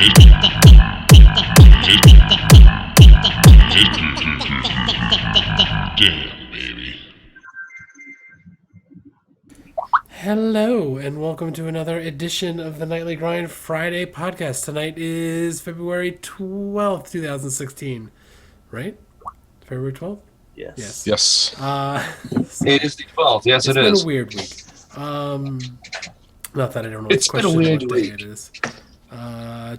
Damn, baby. Hello, and welcome to another edition of the Nightly Grind Friday podcast. Tonight is February 12th, 2016. Right? February 12th? Yes. Yes. It is the 12th. Yes, It's it been is. a weird week. Not that I don't know. It's been a weird week. It is.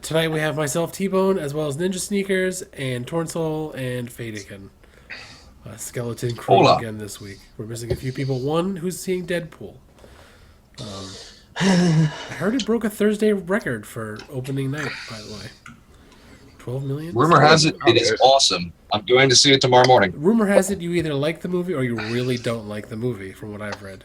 Tonight we have myself, T-Bone, as well as Ninja Sneakers, and Tornsoul, and Fadekin. Skeleton crew Hola. again this week. We're missing a few people. One who's seeing Deadpool. I heard it broke a Thursday record for opening night, by the way. 12 million? Rumor has it is awesome. I'm going to see it tomorrow morning. Rumor has it you either like the movie or you really don't like the movie, from what I've read.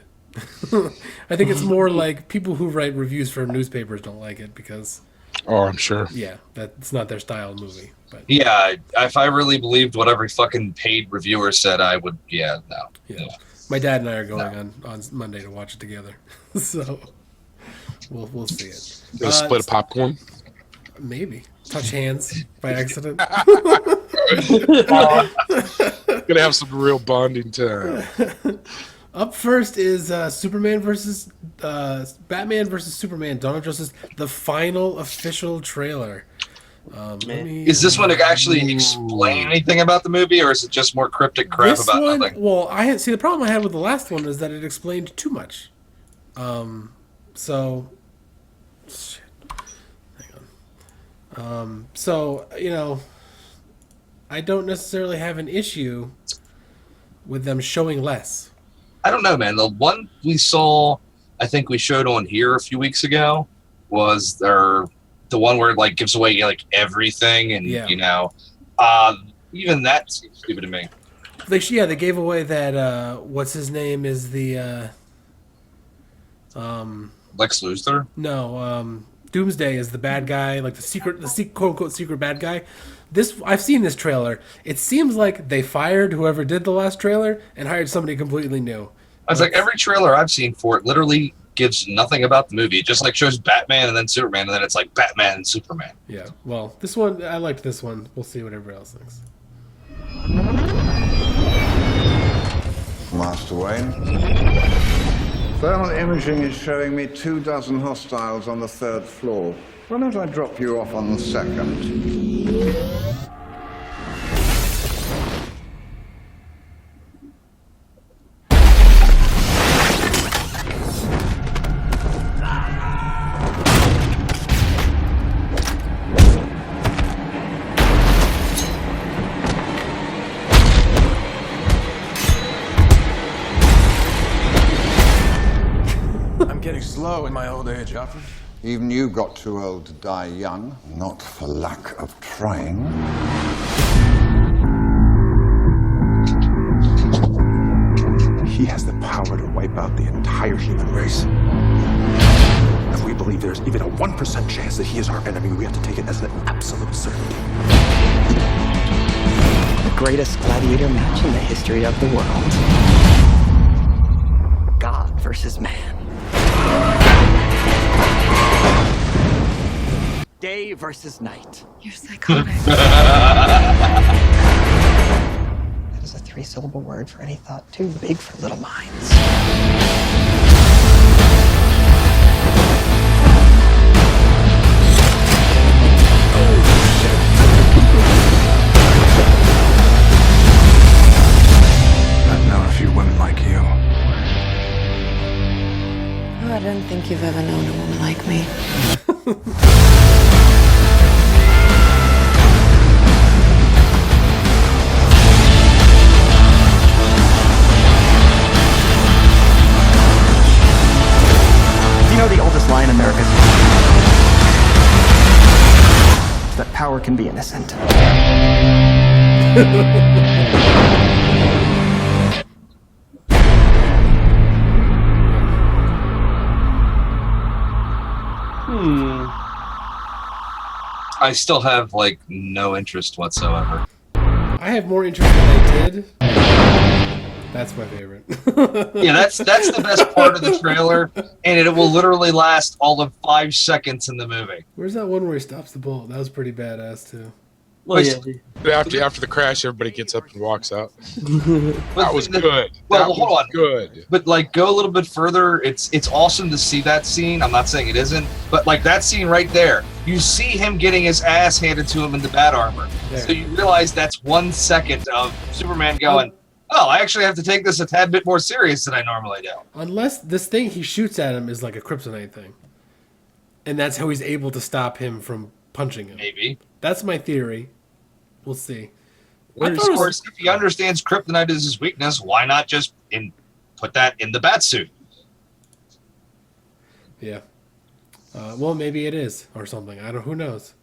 I think it's more like people who write reviews for newspapers don't like it because, Oh, I'm sure. yeah, that's not their style movie. But Yeah, if I really believed what every fucking paid reviewer said, I would. Yeah, no. yeah. My dad and I are going on Monday to watch it together, so we'll see it. Gonna split a popcorn. Maybe touch hands by accident. Gonna have some real bonding time. Up first is Batman versus Superman: Dawn of Justice, the final official trailer. Is this one to actually explain anything about the movie, or is it just more cryptic crap This about one, nothing? well, the problem I had with the last one is that it explained too much. So, shit. Hang on. So, I don't necessarily have an issue with them showing less. I don't know, man. The one we saw, I think we showed on here a few weeks ago, was the one where it like gives away like everything, and Yeah. even that seems stupid to me. They gave away that what's his name is the Lex Luthor. Doomsday is the bad guy, like the quote unquote secret bad guy. I've seen this trailer. It seems like they fired whoever did the last trailer and hired somebody completely new. I was like, every trailer I've seen for it literally gives nothing about the movie. It just like shows Batman and then Superman, and then it's like Batman and Superman. Yeah, well, this one, I liked this one. We'll see what everybody else thinks. Master Wayne. Thermal imaging is showing me 24 hostiles on the 3rd floor. Why don't I drop you off on the 2nd? I'm getting slow in my old age, Alfred. Even you got too old to die young, not for lack of trying. He has the power to wipe out the entire human race. If we believe there's even a 1% chance that he is our enemy, we have to take it as an absolute certainty. The greatest gladiator match in the history of the world. God versus man. Day versus night. You're psychotic. That is a 3-syllable word for any thought too big for little minds. I've known a few women like you. Oh, I don't think you've ever known a woman like me. You know the oldest lie in America? That power can be innocent. I still have like no interest whatsoever. I have more interest than I did. That's my favorite. Yeah, that's the best part of the trailer, and it will literally last all of 5 seconds in the movie. Where's that one where he stops the bullet? That was pretty badass too. Well, yeah. After the crash, everybody gets up and walks out. But That was good. Well, That hold was on. good. But like, go a little bit further. It's awesome to see that scene. I'm not saying it isn't, but like that scene right there, you see him getting his ass handed to him in the bat armor. Yeah. So you realize that's 1 second of Superman going, "Oh, I actually have to take this a tad bit more serious than I normally do." Unless this thing he shoots at him is like a kryptonite thing, and that's how he's able to stop him from punching him. Maybe. That's my theory. We'll see. Of course, if he understands kryptonite is his weakness, why not just put that in the bat suit? Yeah. Well, maybe it is or something. I don't. Who knows?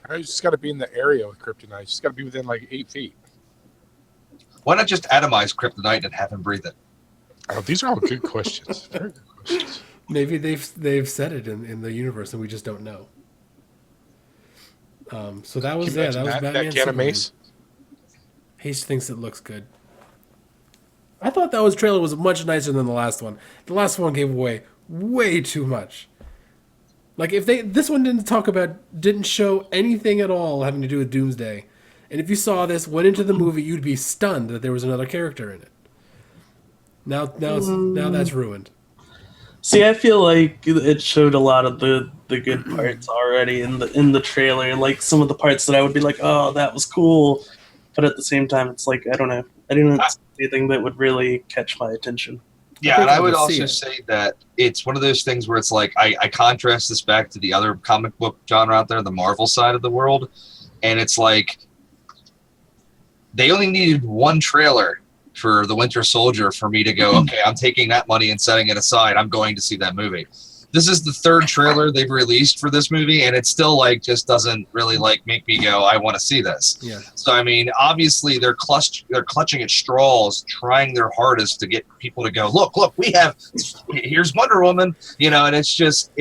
I just got to be in the area with kryptonite. Just got to be within like 8 feet. Why not just atomize kryptonite and have him breathe it? Oh, these are all good questions. Very good questions. Maybe they've said it in the universe and we just don't know. So that was Can you that was imagine Batman. that can of Superman. mace? He thinks it looks good. I thought that trailer was much nicer than the last one. The last one gave away way too much. Like if this one didn't show anything at all having to do with Doomsday, and if you saw this, went into the movie, you'd be stunned that there was another character in it. Now that's ruined. See, I feel like it showed a lot of the good parts already in the trailer. Like some of the parts that I would be like, "Oh, that was cool," but at the same time, it's like I don't know. I didn't see anything that would really catch my attention. Yeah, and I would I'll see also it. say that it's one of those things where it's like I contrast this back to the other comic book genre out there, the Marvel side of the world, and it's like they only needed one trailer for the Winter Soldier for me to go, okay, I'm taking that money and setting it aside. I'm going to see that movie. This is the third trailer they've released for this movie, and it still like just doesn't really like make me go, I want to see this. Yeah. So I mean, obviously they're clutching at straws, trying their hardest to get people to go, look, here's Wonder Woman, and it's just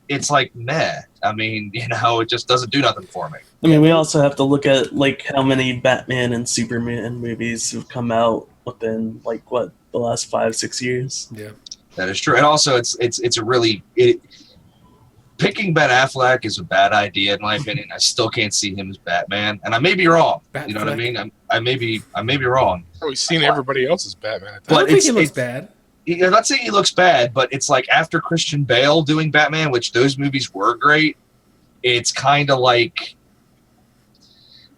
it's like meh. I mean, it just doesn't do nothing for me. I mean, we also have to look at like how many Batman and Superman movies have come out within like the last 5-6 years. Yeah. That is true, and also it's a really picking Ben Affleck is a bad idea in my opinion. I still can't see him as Batman, and I may be wrong. You know what I mean? I may be wrong. Oh, we've seen everybody else's Batman. At I don't that. think he looks bad. I'm not saying he looks bad, but it's like after Christian Bale doing Batman, which those movies were great. It's kind of like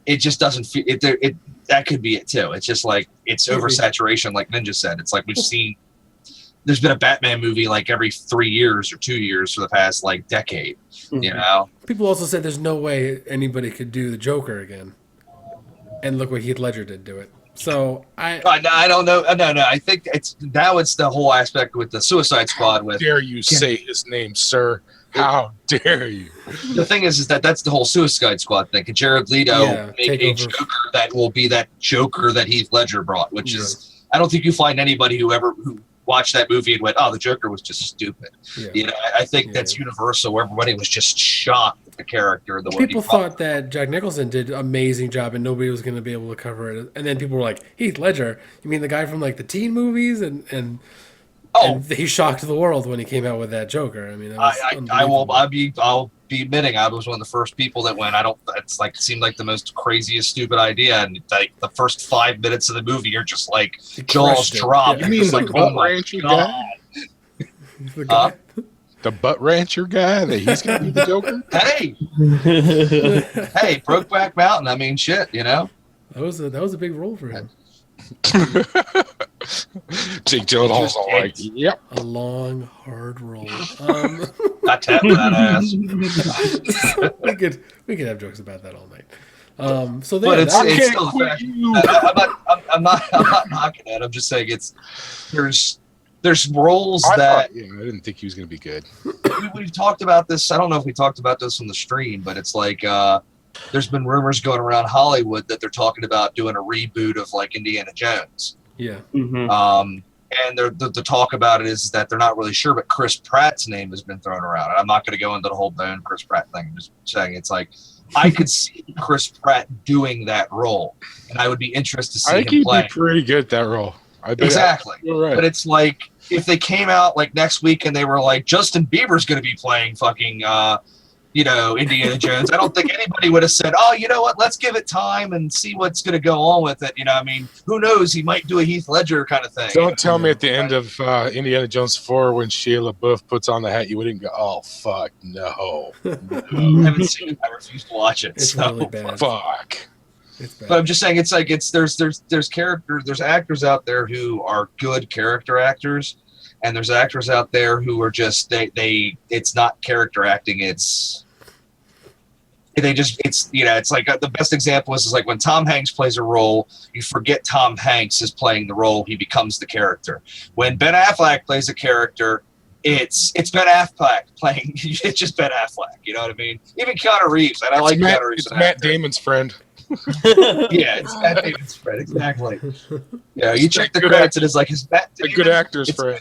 it just doesn't feel it. That could be it too. It's just like it's oversaturation, like Ninja said. It's like we've seen. There's been a Batman movie like every 3 years or 2 years for the past like decade. People also said there's no way anybody could do the Joker again. And look what Heath Ledger did do it. So I don't know. No. I think it's the whole aspect with the Suicide Squad. With How dare you say his name, sir? How dare you? the thing is that that's the whole Suicide Squad thing. Can Jared Leto make take a over. Joker that will be that Joker that Heath Ledger brought? Which is, I don't think you find anybody who watched that movie and went, "Oh, the Joker was just stupid." Yeah. I think that's universal. Everybody was just shocked at the character. People thought that Jack Nicholson did an amazing job and nobody was going to be able to cover it. And then people were like, Heath Ledger, you mean the guy from like the teen movies? And he shocked the world when he came out with that Joker. I mean, that was I'll be admitting I was one of the first people that went, it's like, it seemed like the most craziest stupid idea. And like the first 5 minutes of the movie, you're just like, jaws drop. Yeah. You mean like, the oh butt my rancher God. guy? the guy. The butt rancher guy? That he's going to be the Joker? Hey, Brokeback Mountain. I mean, shit, That was a big role for him. Jake Gyllenhaal's all like, yep. A long, hard role. I tap that ass. we could have jokes about that all night. So But there, it's can't still a quit fact. you. I'm not knocking it. I'm just saying there's roles I that didn't think he was going to be good. we've talked about this. I don't know if we talked about this on the stream, but it's like there's been rumors going around Hollywood that they're talking about doing a reboot of like Indiana Jones. yeah. Mm-hmm. And the talk about it is that they're not really sure, but Chris Pratt's name has been thrown around. And I'm not going to go into the whole bone Chris Pratt thing. I'm just saying it's like I could see Chris Pratt doing that role, and I would be interested to I see think him he'd play. be pretty good at that role. I bet Exactly. You're right. But it's like if they came out like next week and they were like Justin Bieber's going to be playing fucking Indiana Jones, I don't think anybody would have said, oh, you know what, let's give it time and see what's going to go on with it. You know, I mean, who knows? He might do a Heath Ledger kind of thing. Don't tell me at the end of Indiana Jones 4 when Shia LaBeouf puts on the hat, you wouldn't go, oh, fuck, no. I haven't seen it. I refuse to watch it. It's So. really bad. Fuck. It's bad. But I'm just saying, it's like there's actors out there who are good character actors, and there's actors out there who are just they it's not character acting. It's like the best example is like when Tom Hanks plays a role, you forget Tom Hanks is playing the role, he becomes the character. When Ben Affleck plays a character, it's Ben Affleck playing. It's just Ben Affleck. You know what I mean? Even Keanu Reeves, and I like Keanu Reeves. It's Matt Damon's friend. Yeah, it's Matt Damon's friend. Exactly. Yeah, you check the credits, and it's like, is Matt Damon A good actor's friend.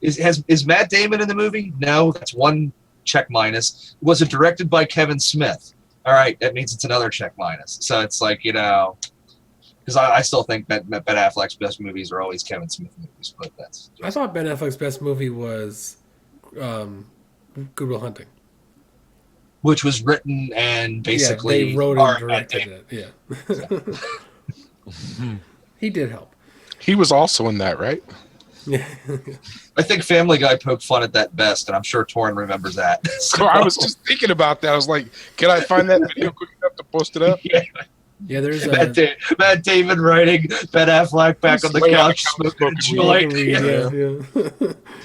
Is Matt Damon in the movie? No, that's one check minus. Was it directed by Kevin Smith? All right, that means it's another check minus. So it's like, because I still think that Ben Affleck's best movies are always Kevin Smith movies, but that's. I thought Ben Affleck's best movie was Good Will Hunting. Which was written and basically they wrote and directed it. Yeah, he did help. He was also in that, right? Yeah. I think Family Guy poked fun at that best, and I'm sure Torrin remembers that. So I was just thinking about that. I was like, can I find that video quick enough to post it up? Yeah, there's Matt Damon writing Ben Affleck back on the couch smoking a joint.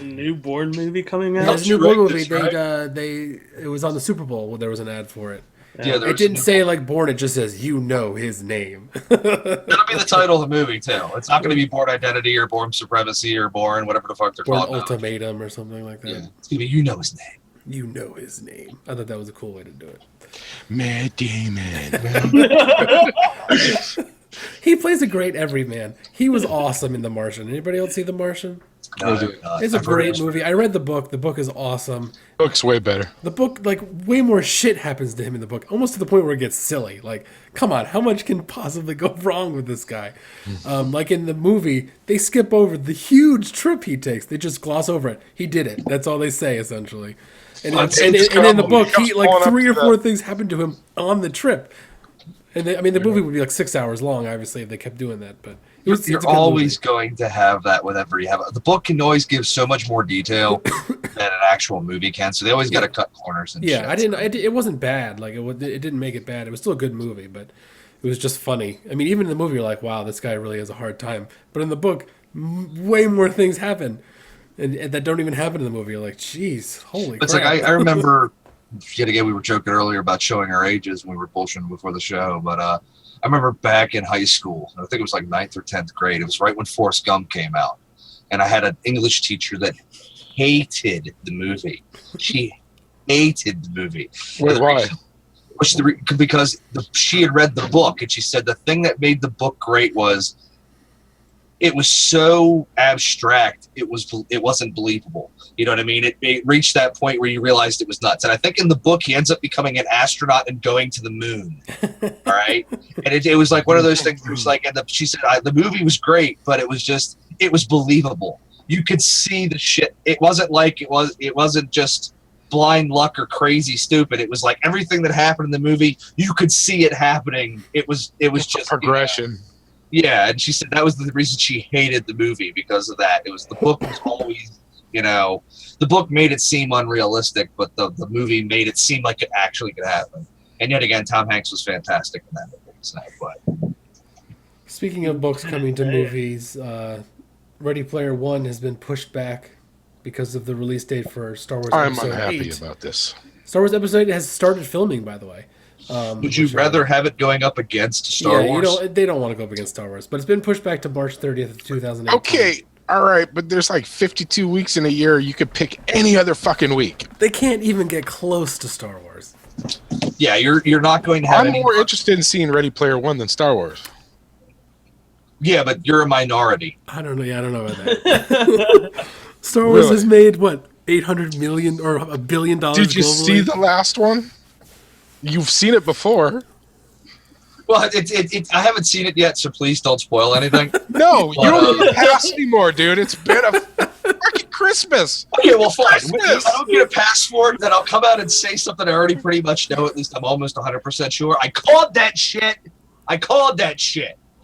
Newborn movie coming out. There's a new Bourne movie. right. It was on the Super Bowl when there was an ad for it. Yeah, It didn't say like Bourne. It just says his name. That'll be the title of the movie too. It's not going to be Bourne Identity or Bourne Supremacy or Bourne whatever the fuck they're Bourne called. now. Ultimatum or something like that. Yeah, it's going to be his name. You know his name. I thought that was a cool way to do it. Matt Damon. He plays a great everyman. He was awesome in The Martian. Anybody else see The Martian? No, It's a great movie. I read the book. The book is awesome. Looks way better. The book, like, way more shit happens to him in the book, almost to the point where it gets silly. Like, come on, how much can possibly go wrong with this guy? Like in the movie, they skip over the huge trip he takes. They just gloss over it. He did it. That's all they say, essentially. And in the book, he like 3 or 4 things happened to him on the trip. And the movie would be like 6 hours long, obviously, if they kept doing that. But you're always going to have that whenever you have the book can always give so much more detail than an actual movie can. So they always got to cut corners and shit. It wasn't bad. Like it didn't make it bad. It was still a good movie, but it was just funny. I mean, even in the movie, you're like, wow, this guy really has a hard time. But in the book, way more things happen, and that don't even happen in the movie. You're like, jeez, holy. It's crap. like I remember. Yet again, we were joking earlier about showing our ages when we were bullshitting before the show, but I remember back in high school, I think it was like 9th or 10th grade. It was right when Forrest Gump came out, and I had an English teacher that hated the movie. She hated the movie. Why? Because she had read the book, and she said the thing that made the book great was it was so abstract. It wasn't believable. You know what I mean? It reached that point where you realized it was nuts. And I think in the book, he ends up becoming an astronaut and going to the moon. All right. And it was like one of those things where it's like, she said, the movie was great, but it was believable. You could see the shit. It wasn't just blind luck or crazy stupid. It was like everything that happened in the movie, you could see it happening. It was just progression. Yeah, and she said that was the reason she hated the movie, because of that. It was the book was always, the book made it seem unrealistic, but the movie made it seem like it actually could happen. And yet again, Tom Hanks was fantastic in that movie. So, but Speaking of books coming to movies, Ready Player One has been pushed back because of the release date for Star Wars I'm Episode unhappy 8. about this. Star Wars Episode 8 has started filming, by the way. Would you rather have it going up against Star Wars? They don't want to go up against Star Wars, but it's been pushed back to March 30th of 2018. Okay, all right, but there's like 52 weeks in a year. You could pick any other fucking week. They can't even get close to Star Wars. Yeah, you're not going to have. I'm more interested in seeing Ready Player One than Star Wars. Yeah, but you're a minority. I don't know. Yeah, I don't know about that. Star Wars has made what, $800 million or $1 billion? Did you see the last one? You've seen it before. Well, Well, I haven't seen it yet, so please don't spoil anything. No, you don't get a pass anymore, dude. It's been a fucking Christmas. Okay, well, fine. If Christmas. I don't get a pass for it, then I'll come out and say something I already pretty much know. At least I'm almost 100% sure. I called that shit.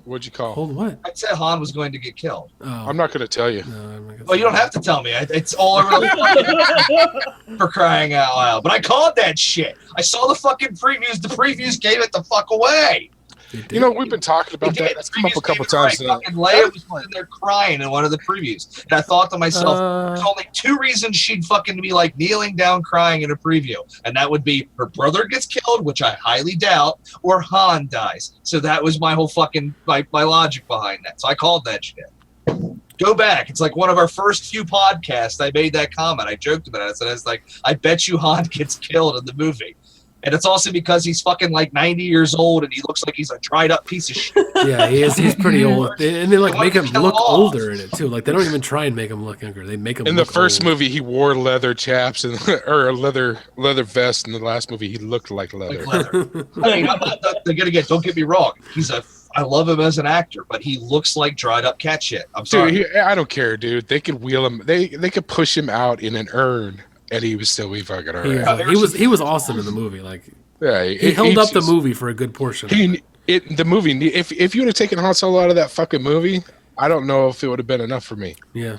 What'd you call? Hold what? I said Han was going to get killed. Oh, I'm not going to tell you. no, I'm not gonna Well, you don't have to tell me. It's all over the for crying out loud. But I called that shit. I saw the fucking previews. The previews gave it the fuck away. They did. You know, we've been talking about They that. did. That's come up a Previews couple gave it away. times now. Fucking Leia was sitting there crying in one of the previews, and I thought to myself, there's only two reasons she'd fucking be like kneeling down crying in a preview, and that would be her brother gets killed, which I highly doubt, or Han dies. So that was my whole fucking my logic behind that. So I called that shit. Go back. It's like one of our first few podcasts. I made that comment. I joked about it. I said, "It's like I bet you Han gets killed in the movie." And it's also because he's fucking like 90 years old and he looks like he's a dried up piece of shit. Yeah, he is. He's pretty old, and they like Why make don't him you kill look him off? older in it too. Like they don't even try and make him look younger. They make him. In the look first old. movie, he wore leather chaps and or a leather vest. In the last movie, he looked like leather. Like leather. I mean, I'm not, again, don't get me wrong. I love him as an actor, but he looks like dried up cat shit. I'm sorry. Dude, I don't care, dude. They could wheel him. They could push him out in an urn, and he would still be fucking alright. He was awesome in the movie. Like Yeah, he held up the movie for a good portion. The movie. If you would have taken Han Solo out of that fucking movie, I don't know if it would have been enough for me. Yeah,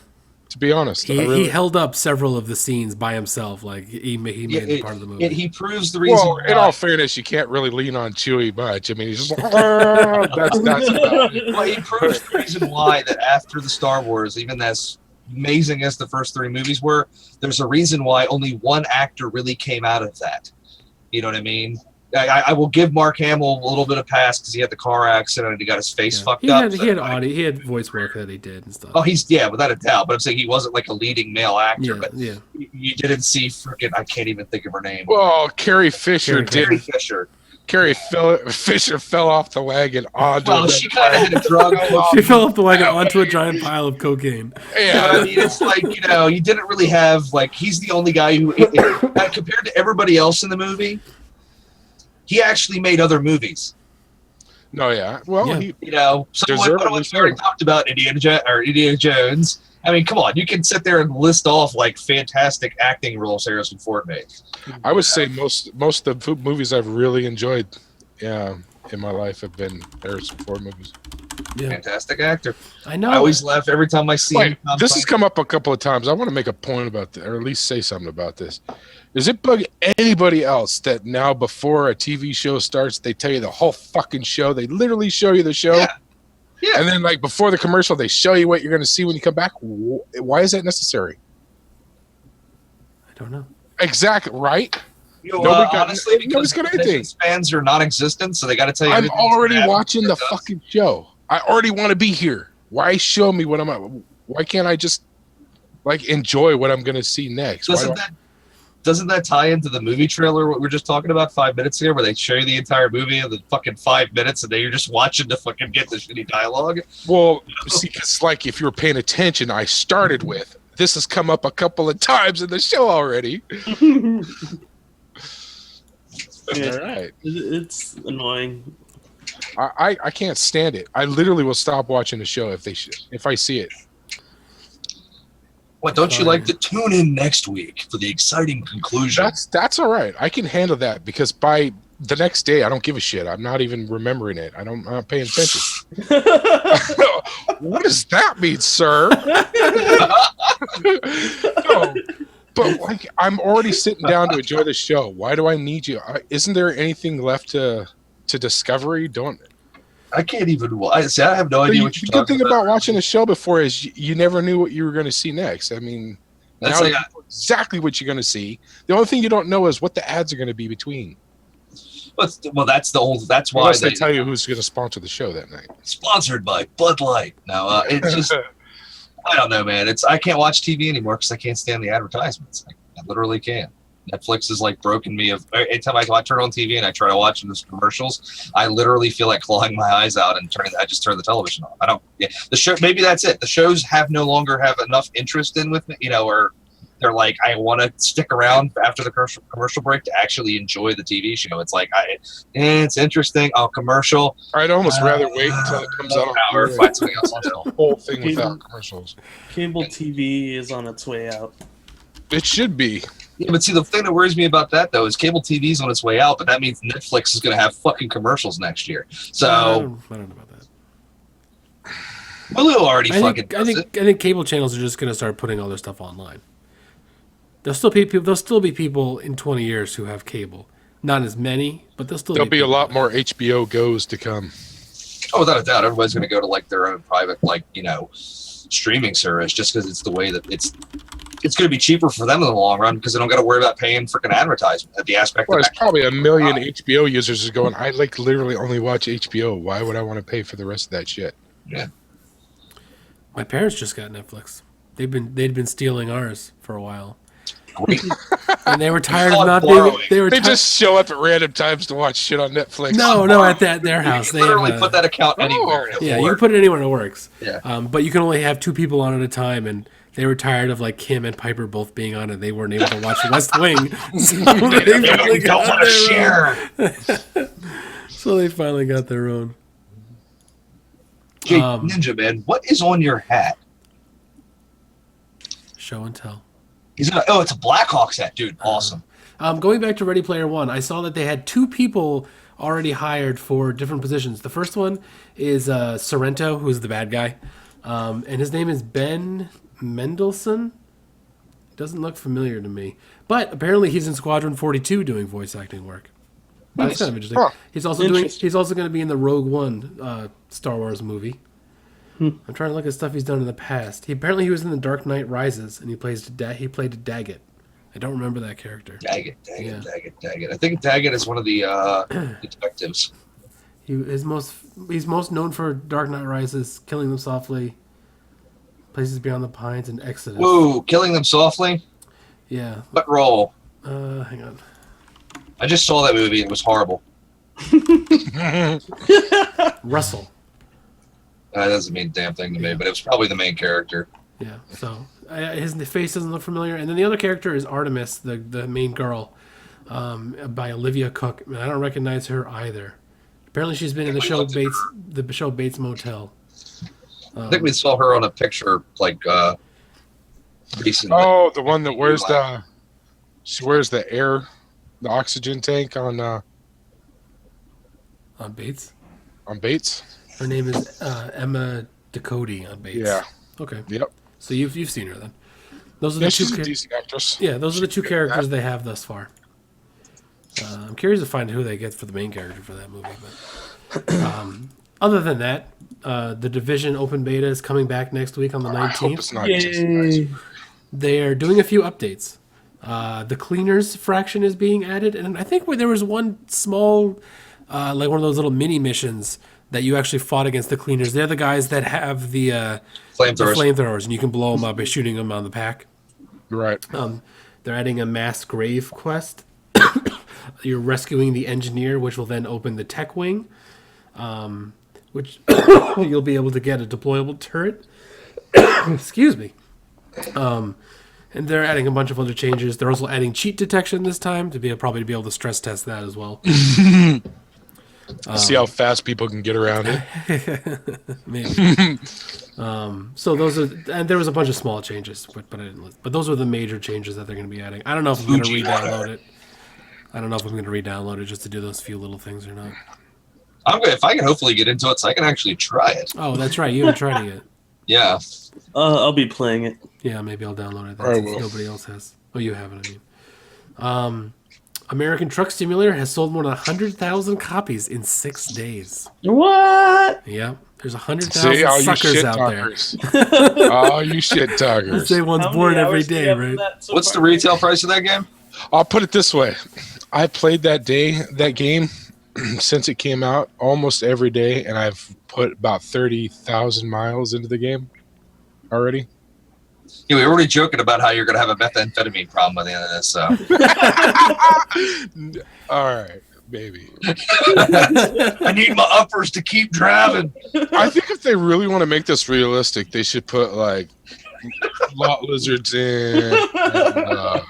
To be honest, he held up several of the scenes by himself. Like he made it part of the movie. He proves the reason. Well, in all fairness, you can't really lean on Chewie much. I mean, he's just like, that's about it. Well, he proves the reason why that after the Star Wars, even as amazing as the first three movies were, there's a reason why only one actor really came out of that. You know what I mean? I will give Mark Hamill a little bit of pass because he had the car accident and he got his face fucked up. He had voice work that he did and stuff. Oh, without a doubt. But I'm saying he wasn't like a leading male actor. But yeah. you didn't see freaking. I can't even think of her name. Well, Carrie Fisher Carrie did. Fisher. Carrie Fisher fell off the wagon onto. Well, she kind of had a drug. She fell off the wagon onto a giant pile of cocaine. Yeah, I mean, it's like, you didn't really have, like, he's the only guy who, compared to everybody else in the movie, he actually made other movies. no, yeah. Well, Yeah. he What we already talked about, Indiana Jones. I mean, come on, you can sit there and list off like fantastic acting roles Harrison Ford made. I would say most of the movies I've really enjoyed, in my life have been Harrison Ford movies. Yeah, Fantastic actor. I know. I always laugh every time I see him. This has come up a couple of times. I want to make a point about this, or at least say something about this. Does it bug anybody else that now before a TV show starts, they tell you the whole fucking show? They literally show you the show. Yeah. And then, like, before the commercial, they show you what you're going to see when you come back. Why is that necessary? I don't know. Exactly, right? Honestly, nobody's got anything. Fans are non-existent, so they got to tell you. I'm everything's already gonna happen watching the before it does. fucking show. I already want to be here. Why show me what I'm at? Why can't I just, like, enjoy what I'm going to see next? Doesn't that tie into the movie trailer, what we were just talking about 5 minutes ago, where they show you the entire movie in the fucking 5 minutes, and then you're just watching to fucking get the shitty dialogue? Well, see, because, like, if you were paying attention, I started with, this has come up a couple of times in the show already. Yeah. All right. It's annoying. I can't stand it. I literally will stop watching the show if I see it. What, don't you like to tune in next week for the exciting conclusion? That's all right. I can handle that because by the next day, I don't give a shit. I'm not even remembering it. I'm not paying attention. What does that mean, sir? No, but like, I'm already sitting down to enjoy the show. Why do I need you? Isn't there anything left to Discovery? I can't even. I have no idea what you're the good talking thing about watching a show before is you never knew what you were going to see next. I mean, That's now like you know exactly what you're going to see. The only thing you don't know is what the ads are going to be between. Well, that's why Unless they tell you who's going to sponsor the show that night. Sponsored by Bud Light. No, it's just I don't know, man. I can't watch TV anymore because I can't stand the advertisements. I literally can't. Netflix has like broken me of anytime I turn on TV and I try to watch those commercials, I literally feel like clawing my eyes out and I just turn the television off. The show, maybe that's it. The shows no longer have enough interest in with me, or they're like, I want to stick around after the commercial break to actually enjoy the TV show. It's like, it's interesting. Oh, commercial. I'd almost rather wait until it comes out on Or Blu-ray. find something else to Watch do. the whole thing without commercials. Cable TV is on its way out. It should be. Yeah, but see, the thing that worries me about that though is cable TV's on its way out, but that means Netflix is going to have fucking commercials next year. So I don't know about that. Hulu already I fucking think, I does think it. I think cable channels are just going to start putting all their stuff online. There'll still be people in 20 years who have cable. Not as many, but There'll be a lot more HBO Goes to come. Oh, without a doubt, everybody's going to go to like their own private, like, streaming service just because it's the way that it's going to be cheaper for them in the long run because they don't got to worry about paying freaking advertisement at the aspect Well, of there's probably a million HBO users are going, I like literally only watch HBO. Why would I want to pay for the rest of that shit? Yeah. My parents just got Netflix. They'd been stealing ours for a while, Great. and they were tired Call of it not being. borrowing. They were They ti- just show up at random times to watch shit on Netflix. no at their house. You They can literally have, put that account anywhere. and it yeah, will you can work. put it anywhere it works. Yeah. But you can only have 2 people on at a time, and they were tired of like Kim and Piper both being on, and they weren't able to watch West Wing. So they finally Don't got want to their share. own. So they finally got their own. Jake Ninja Man, what is on your hat? Show and tell. It's a Blackhawks hat, dude. Awesome. Going back to Ready Player One, I saw that they had 2 people already hired for different positions. The first one is Sorrento, who's the bad guy, and his name is Ben Mendelsohn. Doesn't look familiar to me, but apparently he's in Squadron 42 doing voice acting work. That's kind of interesting. Huh. He's also going to be in the Rogue One Star Wars movie. I'm trying to look at stuff he's done in the past. He was in the Dark Knight Rises, and he played Daggett. I don't remember that character. Daggett. Yeah. I think Daggett is one of the detectives. He's most known for Dark Knight Rises, Killing Them Softly, Places Beyond the Pines, and Exodus. Whoa, Killing Them Softly? Yeah. What role? Hang on. I just saw that movie. It was horrible. Russell. That doesn't mean a damn thing to me, but it was probably the main character. Yeah. So his face doesn't look familiar, and then the other character is Artemis, the main girl, by Olivia Cook. I don't recognize her either. Apparently, she's been in the show Bates Motel. I think we saw her on a picture like recently. Oh, the one that wears she wears the oxygen tank on Bates. On Bates. Her name is Emma Ducote on Bates. Yeah. Okay. Yep. So you've seen her then. Those are the she's two. a decent actress. Yeah, those are the 2 characters they have thus far. I'm curious to find who they get for the main character for that movie. But other than that, the Division open beta is coming back next week on the 19th. I hope it's not just nice. They're doing a few updates. The Cleaners faction is being added, and I think there was one small, like one of those little mini missions that you actually fought against the Cleaners. They're the guys that have the flamethrowers, and you can blow them up by shooting them on the pack. Right. They're adding a mass grave quest. You're rescuing the engineer, which will then open the tech wing, which you'll be able to get a deployable turret. Excuse me. And they're adding a bunch of other changes. They're also adding cheat detection this time probably to be able to stress test that as well. See how fast people can get around it. Maybe. So those are, and there was a bunch of small changes, but I didn't list. But those are the major changes that they're going to be adding. I don't know if I'm going to re-download it. I don't know if I'm going to re-download it just to do those few little things or not. I'm good. If I can hopefully get into it, so I can actually try it. Oh, that's right. You haven't tried it yet. Yeah. I'll be playing it. Yeah, maybe I'll download it I then, will. since nobody else has. Oh, you haven't, I mean. American Truck Simulator has sold more than 100,000 copies in 6 days. What? Yeah, there's See 100,000 all you suckers shit out there. talkers. All you shit talkers. Say one's How born many every hours do you day, have in right? that so What's the far? retail price of that game? I'll put it this way. I played that game since it came out almost every day, and I've put about 30,000 miles into the game already. Yeah, we were already joking about how you're going to have a methamphetamine problem by the end of this. So All right, maybe. I need my uppers to keep driving. I think if they really want to make this realistic, they should put like lot lizards in. And,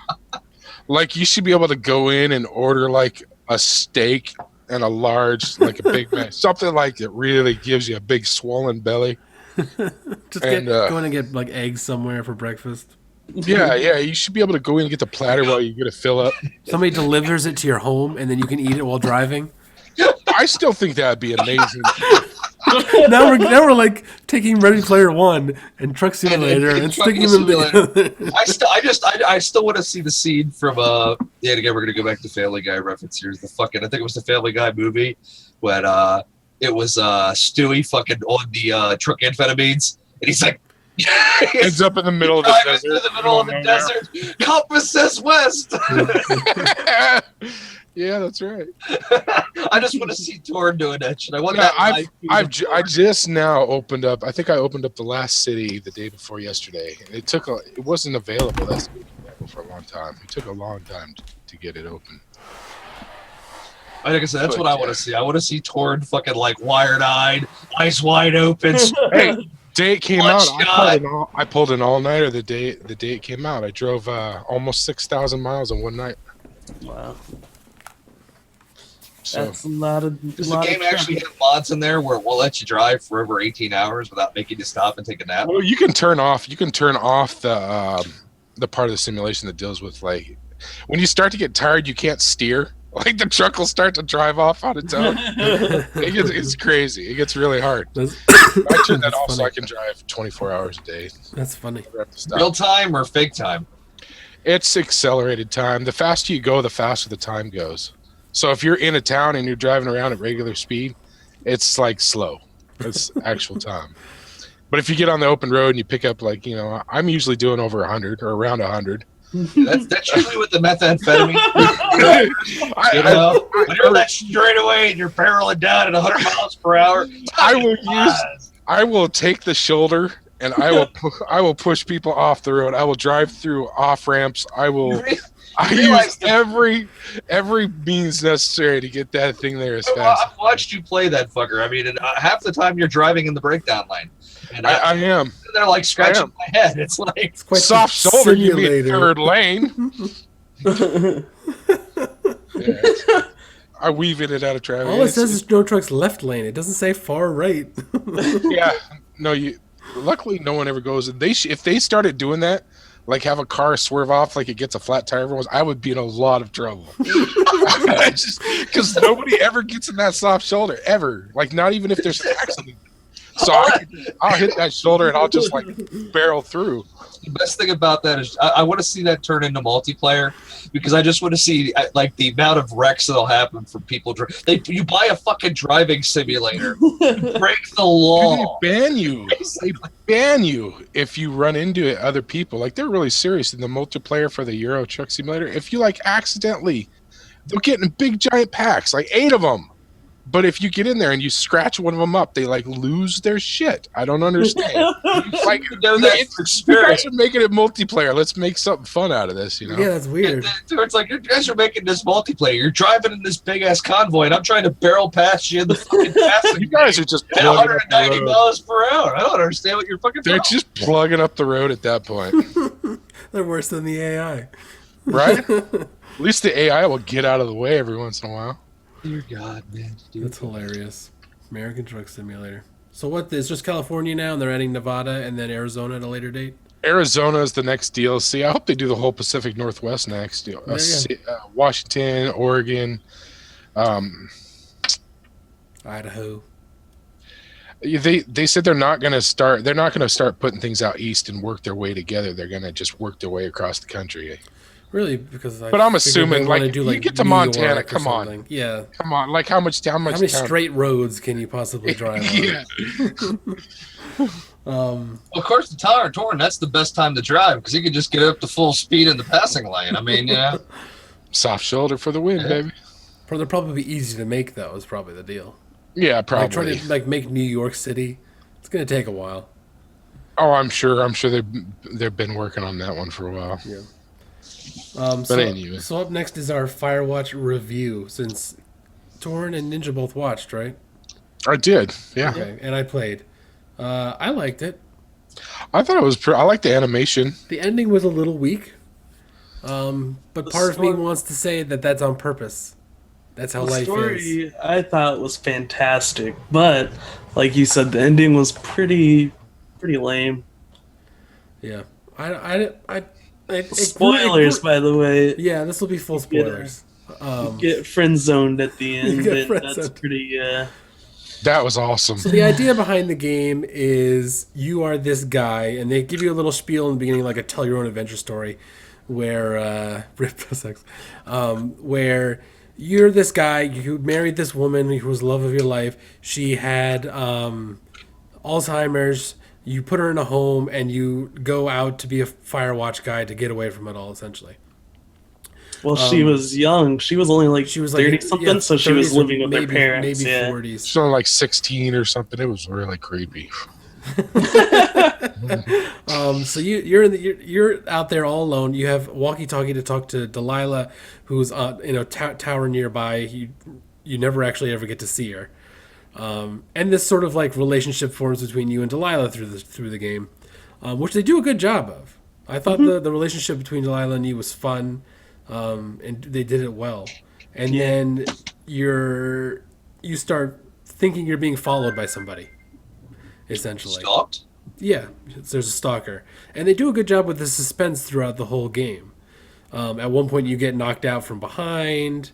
like you should be able to go in and order like a steak and a large, like a Big Mac, something like that really gives you a big swollen belly. Just And, go in and get like eggs somewhere for breakfast. Yeah, you should be able to go in and get the platter while you get a fill up. Somebody delivers it to your home, and then you can eat it while driving. I still think that'd be amazing. Now we're like taking Ready Player One and Truck Simulator and Truck sticking them together. I still want to see the scene from yeah, again we're gonna go back to Family Guy reference here. The fucking I think it was the Family Guy movie when it was Stewie fucking on the truck amphetamines and he's like Ends up in the middle of the driving desert. through the middle of the desert. Compass says west. Yeah, that's right. I just want to see Torn doing that shit. I want Yeah, that. I just now opened up. I think I opened up the last city the day before yesterday. It wasn't available. That's for a long time. It took a long time to get it open. Like I said, that's what I want to see. I want to see Torn fucking like wired-eyed, eyes wide open. Hey, day it came out, Bloodshot. I pulled an all-nighter the day it came out. I drove almost 6,000 miles in one night. Wow. So That's a lot of. Does the game actually have mods in there where it will let you drive for over 18 hours without making you stop and take a nap? well, you can turn off the part of the simulation that deals with like when you start to get tired, you can't steer. Like the truck will start to drive off on its own. It's crazy. It gets really hard. That's, I turn that That's off so funny. I can drive 24 hours a day. that's funny. Never have to stop. Real time or fake time? It's accelerated time. The faster you go, the faster the time goes. So if you're in a town and you're driving around at regular speed, it's like slow. It's actual time. But if you get on the open road and you pick up like, I'm usually doing over 100 or around 100. That's usually with the methamphetamine. You know, when you're that straightaway and you're barreling down at 100 miles per hour. I will take the shoulder and I will push people off the road. I will drive through off ramps. I use every means necessary to get that thing there as fast. I've watched you play that fucker. I mean, and, half the time you're driving in the breakdown lane. And I am. they're like scratching my head. It's like It's quite Soft the shoulder, you mean simulator. third lane. Yeah, I weave in and out of traffic. All it says is no trucks left lane. It doesn't say far right. Yeah, no, luckily no one ever goes. If they started doing that, like have a car swerve off like it gets a flat tire, I would be in a lot of trouble. Because nobody ever gets in that soft shoulder ever. Like not even if there's an accident. So I'll hit that shoulder and I'll just like barrel through. the best thing about that is I want to see that turn into multiplayer because I just want to see like the amount of wrecks that'll happen from people. You buy a fucking driving simulator, break the law. They ban you. They ban you if you run into other people. Like they're really serious in the multiplayer for the Euro Truck Simulator. If you like accidentally, they'll get in big giant packs, like 8 of them. But if you get in there and you scratch one of them up, they like lose their shit. I don't understand. Like, You know that for you guys are making it multiplayer. Let's make something fun out of this, you know? Yeah, that's weird. It's like you guys are making this multiplayer. You're driving in this big ass convoy, and I'm trying to barrel past you in the fucking passing. You guys are just at plugging up the 190 road. miles per hour. I don't understand what you're fucking. They're doing. just plugging up the road at that point, They're worse than the AI. right? At least the AI will get out of the way every once in a while. Dear God, man, dude. That's hilarious. American Truck Simulator. So what? It's just California now, and they're adding Nevada and then Arizona at a later date. Arizona is the next DLC. I hope they do the whole Pacific Northwest next. Washington, Oregon, Idaho. They said they're not going to start putting things out east and work their way together. They're going to just work their way across the country. Really? Because But I'm assuming, like, you get to New Montana, York or come on. something. Yeah. Come on, like how many How straight roads can you possibly drive on? Yeah. Of course, the Tyler Torn, that's the best time to drive because you can just get up to full speed in the passing lane. I mean, yeah. Soft shoulder for the win, baby. They'll probably be easy to make, though, is probably the deal. Yeah, Like, probably. trying to make New York City. It's going to take a while. Oh, I'm sure they've been working on that one for a while. Yeah. Anyway. So up next is our Firewatch review, since Torn and Ninja both watched, right? I did, yeah. Okay, and I played. I liked it. I thought it was. I like the animation. The ending was a little weak, but The part of me story- wants to say that that's on purpose. That's how The life is. story I thought was fantastic, but like you said, the ending was pretty lame. Yeah, it Spoilers, grew- by the way. Yeah, this will be full spoilers. Get friend zoned at the end. get And friend-zoned. that's pretty. That was awesome. So the idea behind the game is you are this guy, and they give you a little spiel in the beginning, like a tell your own adventure story, where where you're this guy, you married this woman who was the love of your life. She had Alzheimer's. You put her in a home, and you go out to be a fire watch guy to get away from it all, essentially. Well, she was young. She was only like She was like 30 something, yeah, so she was 30s or living with her parents. maybe Yeah. 40s. She's only like 16 or something. It was really creepy. So you're out there all alone. You have walkie-talkie to talk to Delilah, who's in a tower nearby. You never actually ever get to see her, and this sort of like relationship forms between you and Delilah through the game, which they do a good job of. I thought the relationship between Delilah and you was fun, and they did it well. And then you start thinking you're being followed by somebody, essentially. Stopped. Yeah, there's a stalker, and they do a good job with the suspense throughout the whole game. At one point, you get knocked out from behind.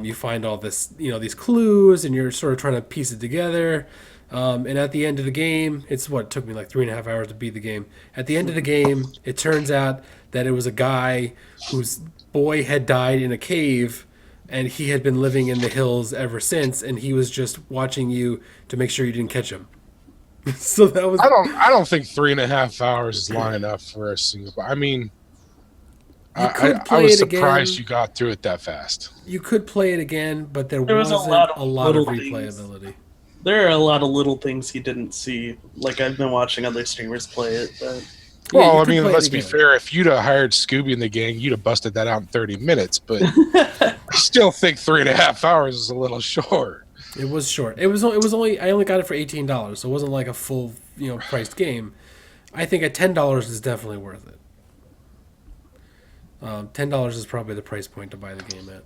You find all this, these clues, and you're sort of trying to piece it together. And at the end of the game, it took me like 3.5 hours to beat the game. At the end of the game, it turns out that it was a guy whose boy had died in a cave, and he had been living in the hills ever since, and he was just watching you to make sure you didn't catch him. So that was. I don't think 3.5 hours is long enough for a single. I mean, could I play was it surprised again. you got through it that fast. You could play it again, but there was wasn't a lot of of little things. replayability. There are a lot of little things you didn't see. Like I've been watching other streamers play it, but Yeah, Well, you I could mean, play it let's be again. fair. If you'd have hired Scooby and the gang, you'd have busted that out in 30 minutes. But I still think 3.5 hours is a little short. It was short. It was only I only got it for $18, so it wasn't like a full priced game. I think at $10 is definitely worth it. $10 is probably the price point to buy the game at.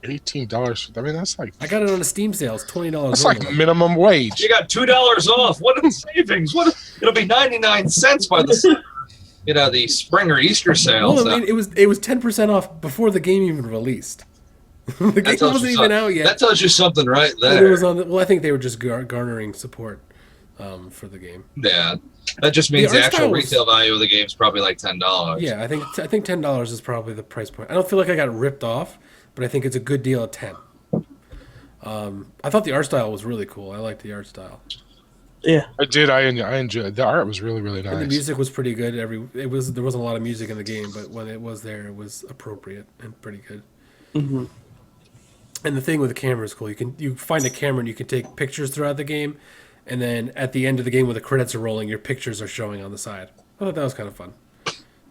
$18. I mean, that's like I got it on a Steam sale. It's $20. that's like normally. minimum wage. You got $2 off. What a savings! It'll be 99 cents by the the spring or Easter sale. Well, so I mean, it was 10% off before the game even released. The game tells wasn't you even some- out yet. That tells you something right And it there. was on. I think they were just garnering support for the game. Yeah, that just means the art actual style was- retail value of the game is probably like $10. Yeah, I think $10 is probably the price point. I don't feel like I got ripped off, but I think it's a good deal at 10. I thought the art style was really cool. I liked the art style. yeah. I did. I enjoyed. The art was really, really And the nice. music was pretty good. There wasn't a lot of music in the game, but when it was there, it was appropriate and pretty good. Mm-hmm. And the thing with the camera is cool. You find a camera and you can take pictures throughout the game, and then at the end of the game, when the credits are rolling, your pictures are showing on the side. I thought that was kind of fun.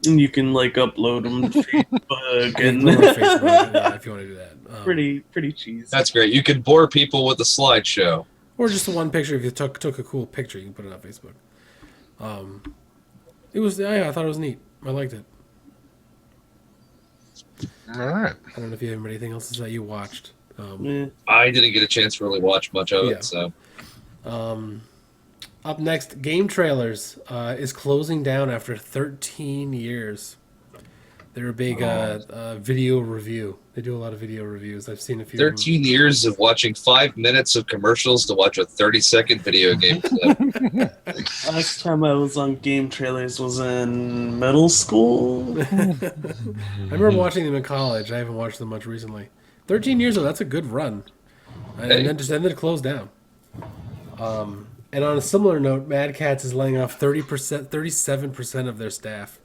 And you can like upload them to Facebook And put it on and Facebook, yeah, if you want to do that. pretty cheesy. That's great. You can bore people with a slideshow. Or just the one picture. If you took a cool picture, you can put it on Facebook. It was. I thought it was neat. I liked it. All right. I don't know if you have anything else that you watched. Yeah. I didn't get a chance to really watch much of Yeah. it, so Up next, Game Trailers is closing down after 13 years. They're a big video review. They do a lot of video reviews. I've seen a few. of them. 13 years of watching 5 minutes of commercials to watch a 30-second video game clip. Last time I was on Game Trailers was in middle school. I remember watching them in college. I haven't watched them much recently. 13 years though, that's a good run. And Hey. then it closed down. And on a similar note, Mad Catz is laying off 37% of their staff.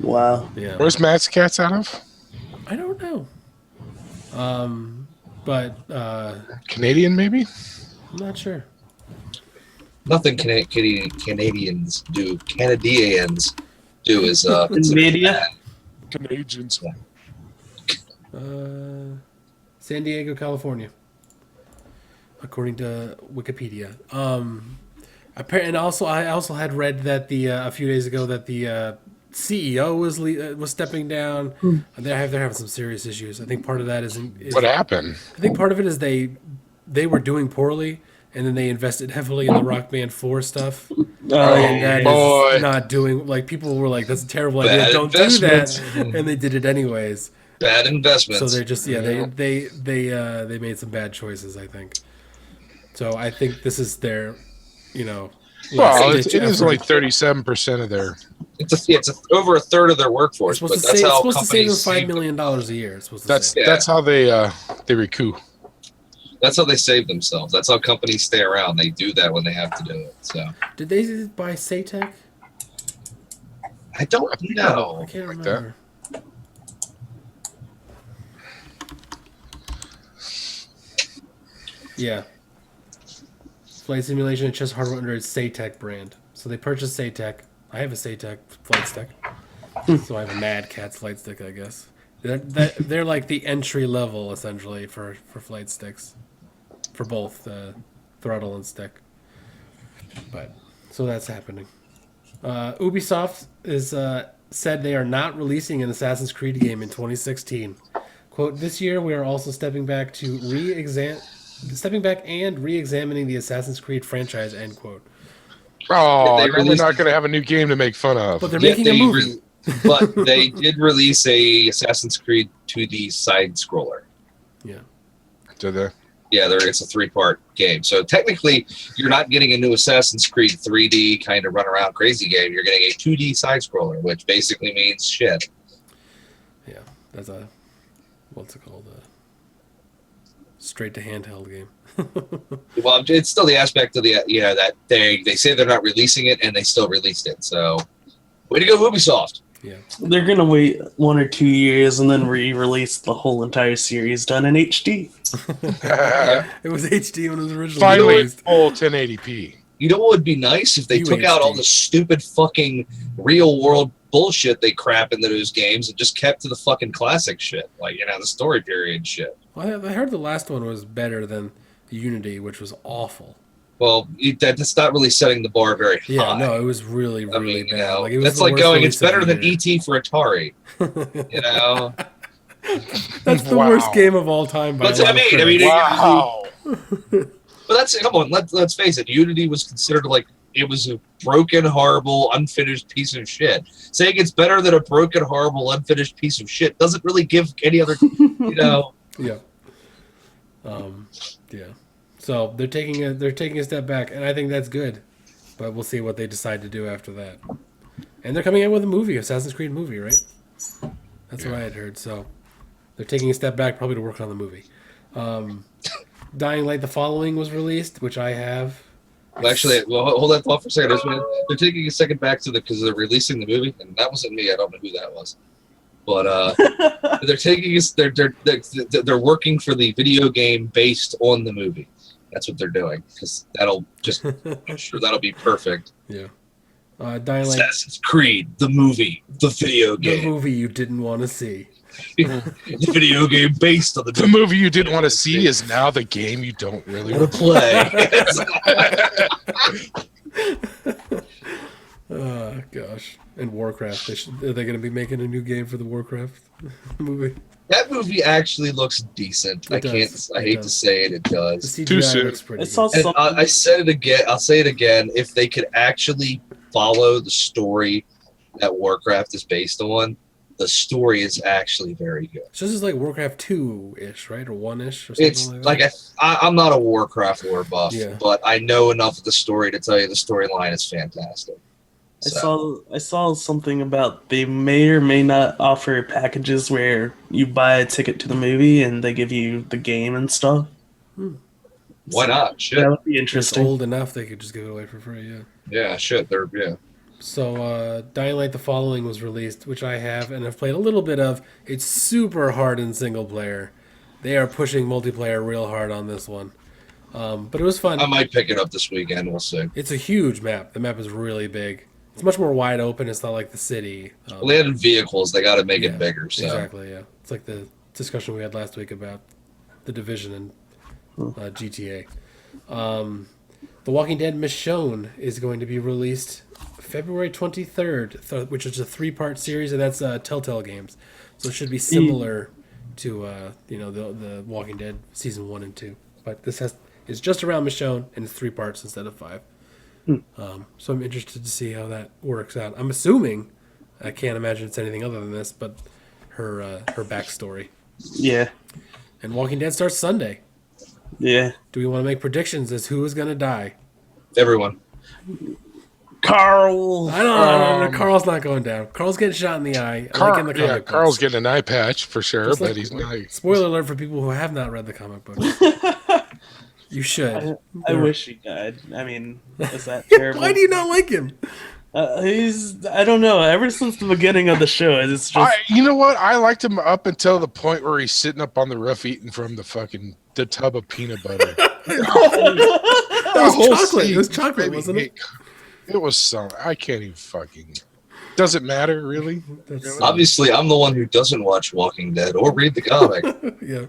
Wow. Yeah. Where's Matt's Cats out of? I don't know. But Canadian, maybe? I'm not sure. Nothing Canadians do is Media. Canadians. San Diego, California, according to Wikipedia. And also, I also had read that a few days ago that the CEO was stepping down. They're having some serious issues. I think part of that is What happened? I think part of it is they were doing poorly, and then they invested heavily in the Rock Band 4 stuff. And that boy. is not doing, like, people were like, that's a terrible Bad idea, don't do that, investment. and they did it anyways. Bad investments. So they're just they made some bad choices, I think. So I think this is their, Well, last-ditch it is effort. only 37% of their. It's over a third of their workforce, It's but supposed that's how to save them companies $5 save million a year. It's supposed to That's save. that's how they recoup. That's how they save themselves. That's how companies stay around. They do that when they have to do it. So Did they buy Satec? I don't I know. can't Like remember. Yeah. Flight simulation and chess hardware under its Satec brand. So they purchased Satec. I have a Satec flight stick. So I have a Mad Catz flight stick, I guess. They're like the entry level, essentially, for flight sticks. For both throttle and stick. But, so that's happening. Ubisoft is said they are not releasing an Assassin's Creed game in 2016. Quote, this year we are also stepping back and re-examining the Assassin's Creed franchise, end quote. Oh, They now we're released- not going to have a new game to make fun of. But they're Yet making a they movie. but they did release a Assassin's Creed 2D side scroller. Yeah. Did they? Yeah, it's a 3-part game. So technically, you're not getting a new Assassin's Creed 3D kind of run around crazy game. You're getting a 2D side scroller, which basically means shit. Yeah. That's a, what's it called? Straight to handheld game. Well, it's still the aspect of the that they say they're not releasing it and they still released it. So, way to go, Ubisoft! Yeah. They're gonna wait 1 or 2 years and then re-release the whole entire series done in HD. It was HD when it was originally Finally, released. full 1080p. You know what would be nice if they took out all the stupid fucking real world bullshit they crap into those games and just kept to the fucking classic shit, like the story period shit. Well, I heard the last one was better than Unity, which was awful. Well, that's not really setting the bar very high. Yeah, no, it was really, I really mean, bad. Like, it was that's the like worst going, release it's better of the than year. ET for Atari. You know? That's the Wow. worst game of all time. By That's a what I lot of mean. I mean, critics. Wow. But that's, come on, let's face it. Unity was considered like, it was a broken, horrible, unfinished piece of shit. Saying it's better than a broken, horrible, unfinished piece of shit doesn't really give any other, Yeah. Yeah. So they're taking a step back, and I think that's good. But we'll see what they decide to do after that. And they're coming out with a movie, Assassin's Creed movie, right? That's what I had heard. So they're taking a step back, probably to work on the movie. Dying Light: The Following was released, which I have. Well, actually, hold that thought for a second. They're taking a second back to because they're releasing the movie, and that wasn't me. I don't know who that was, but they're taking us. They're working for the video game based on the movie. That's what they're doing because I'm sure that'll be perfect. Yeah. Dying Light, Assassin's Creed, the movie, the video the game, movie you didn't want to see. the video game based on The movie you didn't want to see is now the game you don't really want to play. Oh gosh. And Warcraft. Are they going to be making a new game for the Warcraft movie? That movie actually looks decent. It does. I hate to say it, it The does. CGI Too soon. looks pretty I saw good. some. And I said it again. I'll say it again. If they could actually follow the story that Warcraft is based on, the story is actually very good. So this is like Warcraft 2-ish, right? Or 1-ish or something It's like like I'm not a Warcraft lore buff, Yeah. but I know enough of the story to tell you the storyline is fantastic. I saw something about they may or may not offer packages where you buy a ticket to the movie and they give you the game and stuff. Why not? Shit. That would be It's interesting. old enough they could just give it away for free, yeah. Yeah, shit. Yeah. So Dying Light: The Following was released, which I have and have played a little bit of. It's super hard in single player. They are pushing multiplayer real hard on this one. But it was fun. I might pick it up this weekend. We'll see. It's a huge map. The map is really big. It's much more wide open. It's not like the city. Well, they added vehicles. They got to make Yeah, it bigger. So Exactly, yeah. It's like the discussion we had last week about the Division and GTA. The The Walking Dead Michonne is going to be released February 23rd, which is a 3-part series, and that's Telltale Games. So it should be similar to the Walking Dead season 1 and 2. But this is just around Michonne, and it's 3 parts instead of 5. So I'm interested to see how that works out. I'm assuming, I can't imagine it's anything other than this, but her backstory. Yeah. And Walking Dead starts Sunday. Yeah. Do we want to make predictions as who is going to die? Everyone. Carl. I don't know. Carl's not going down. Carl's getting shot in the eye. Like in the comic books. Carl's getting an eye patch for sure, Just but like- he's not. Spoiler alert for people who have not read the comic books. You should. I wish he died. I mean, is that terrible? Why do you not like him? I don't know. Ever since the beginning of the show, it's just You know what? I liked him up until the point where he's sitting up on the roof eating from the tub of peanut butter. It was chocolate. It was chocolate, wasn't it? It was so. I can't even fucking. Does it matter, really? Obviously, I'm the one who doesn't watch Walking Dead or read the comic. Yeah,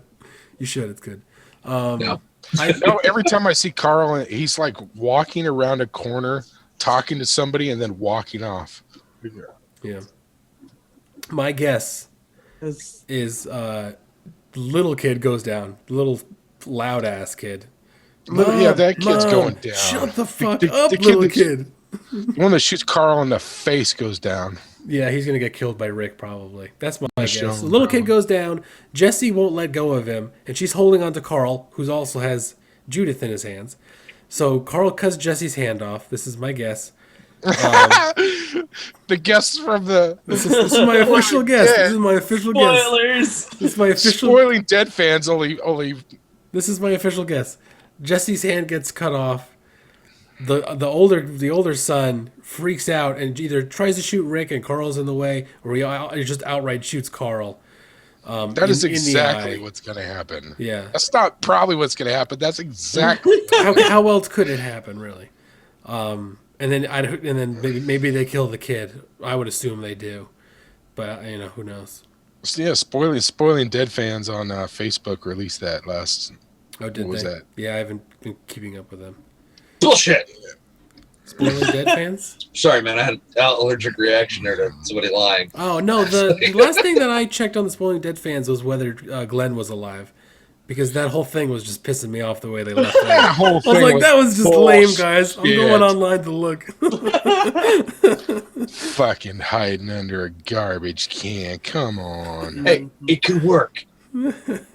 you should. It's good. No. I know every time I see Carl, he's like walking around a corner, talking to somebody, and then walking off. Yeah. My guess is little kid goes down. Little loud ass kid. Yeah, that kid's going down. Shut the fuck The up, kid little that's- kid. The one that shoots Carl in the face goes down. Yeah, he's gonna get killed by Rick probably. That's my guess. Michonne, The little bro. kid goes down. Jesse won't let go of him, and she's holding on to Carl, who also has Judith in his hands. So Carl cuts Jesse's hand off. This is my guess. The guests from the This is my official guess. This is my official guess. spoilers. This is my official. spoiling dead fans only. This is my official guess. Jesse's hand gets cut off. The older son freaks out and either tries to shoot Rick and Carl's in the way, or he just outright shoots Carl. That is in the exactly eye. what's going to happen. Yeah. That's not probably what's going to happen. That's exactly. How else could it happen, really? And then maybe they kill the kid. I would assume they do, but who knows? So, yeah, spoiling dead fans on Facebook released that last. Oh, did What was they? that? Yeah, I haven't been keeping up with them. Bullshit. Spoiling dead fans? Sorry, man. I had an allergic reaction there to somebody lying. Oh no! The last thing that I checked on the Spoiling Dead fans was whether Glenn was alive, because that whole thing was just pissing me off the way they left it. That whole I was thing like, was that was just lame, guys. I'm bullshit. going online to look. Fucking hiding under a garbage can. Come on. Hey, it could work.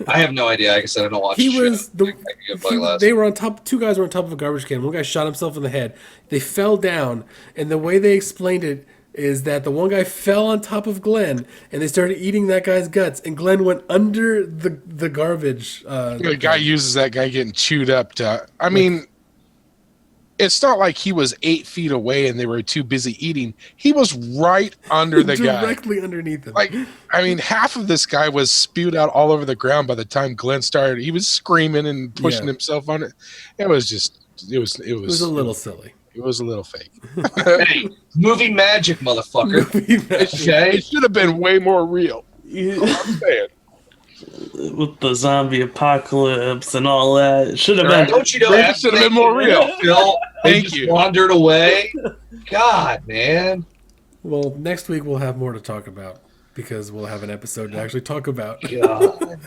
I have no idea. Like I said, I don't watch He the was show. I could get bug last. they were on top. 2 guys were on top of a garbage can. One guy shot himself in the head. They fell down, and the way they explained it is that the one guy fell on top of Glenn, and they started eating that guy's guts, and Glenn went under the garbage. The guy uses that guy getting chewed up to. I mean, it's not like he was 8 feet away and they were too busy eating. He was right under the guy. directly underneath him. Like, I mean, half of this guy was spewed out all over the ground by the time Glenn started. He was screaming and pushing Yeah. himself on it. It was just, it was it was a little silly. It was a little fake. Hey, movie magic, motherfucker. Okay. It should have been way more real. You- I'm saying. with the zombie apocalypse and all that, it should have Right. been. Don't you know It after should have they been more did real. that, Phil, they Thank just you. wandered away. God, man. Well, next week we'll have more to talk about because we'll have an episode to actually talk about. God.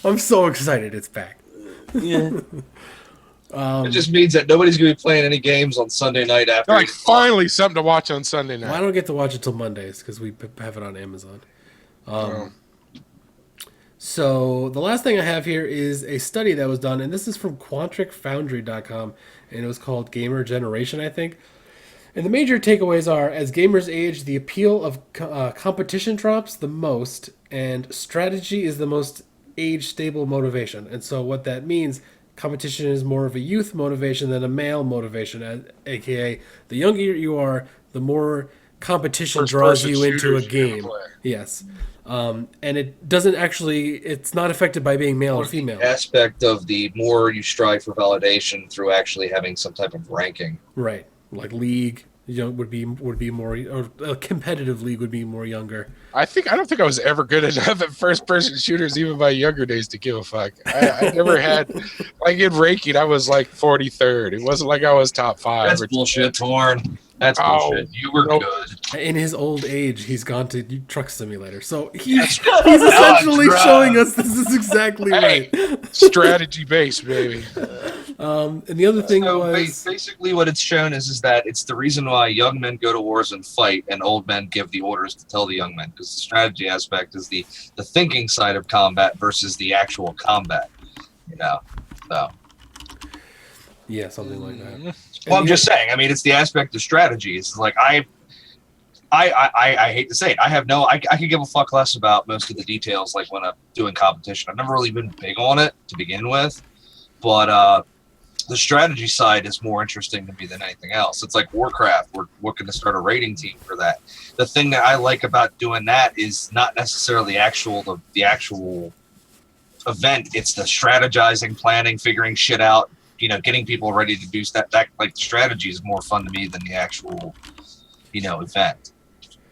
I'm so excited it's back. Yeah. It just means that nobody's going to be playing any games on Sunday night after. Like, finally, something to watch on Sunday Well, I night. don't get to watch it till Mondays because we have it on Amazon. So the last thing I have here is a study that was done, and this is from QuantricFoundry.com, and it was called Gamer Generation, I think. And the major takeaways are, as gamers age, the appeal of competition drops the most, and strategy is the most age-stable motivation. And so what that means, competition is more of a youth motivation than a male motivation, aka the younger you are, the more competition draws First-person you into a shooters you're gonna game. play. Yes. And it doesn't actually, it's not affected by being male or female. Aspect of the more you strive for validation through actually having some type of ranking. Right. Like League, would be more, or a competitive league would be more younger. I don't think I was ever good enough at first person shooters, even my younger days, to give a fuck. I never had, like, in ranking, I was like 43rd. It wasn't like I was top 5. That's bullshit, Torn. That's bullshit. You were good. In his old age, he's gone to Truck Simulator, so he's essentially showing us this is exactly right. Strategy based, baby. And the other thing was basically what it's shown is that it's the reason why young men go to wars and fight, and old men give the orders to tell the young men, because the strategy aspect is the thinking side of combat versus the actual combat. So. Yeah, something like that. Well, I'm just saying. I mean, it's the aspect of strategy. It's like I hate to say it. I could give a fuck less about most of the details, like when I'm doing competition. I've never really been big on it to begin with, but the strategy side is more interesting to me than anything else. It's like Warcraft. We're looking to start a rating team for that. The thing that I like about doing that is not necessarily the actual event. It's the strategizing, planning, figuring shit out. Getting people ready to do that. That like strategy is more fun to me than the actual, event.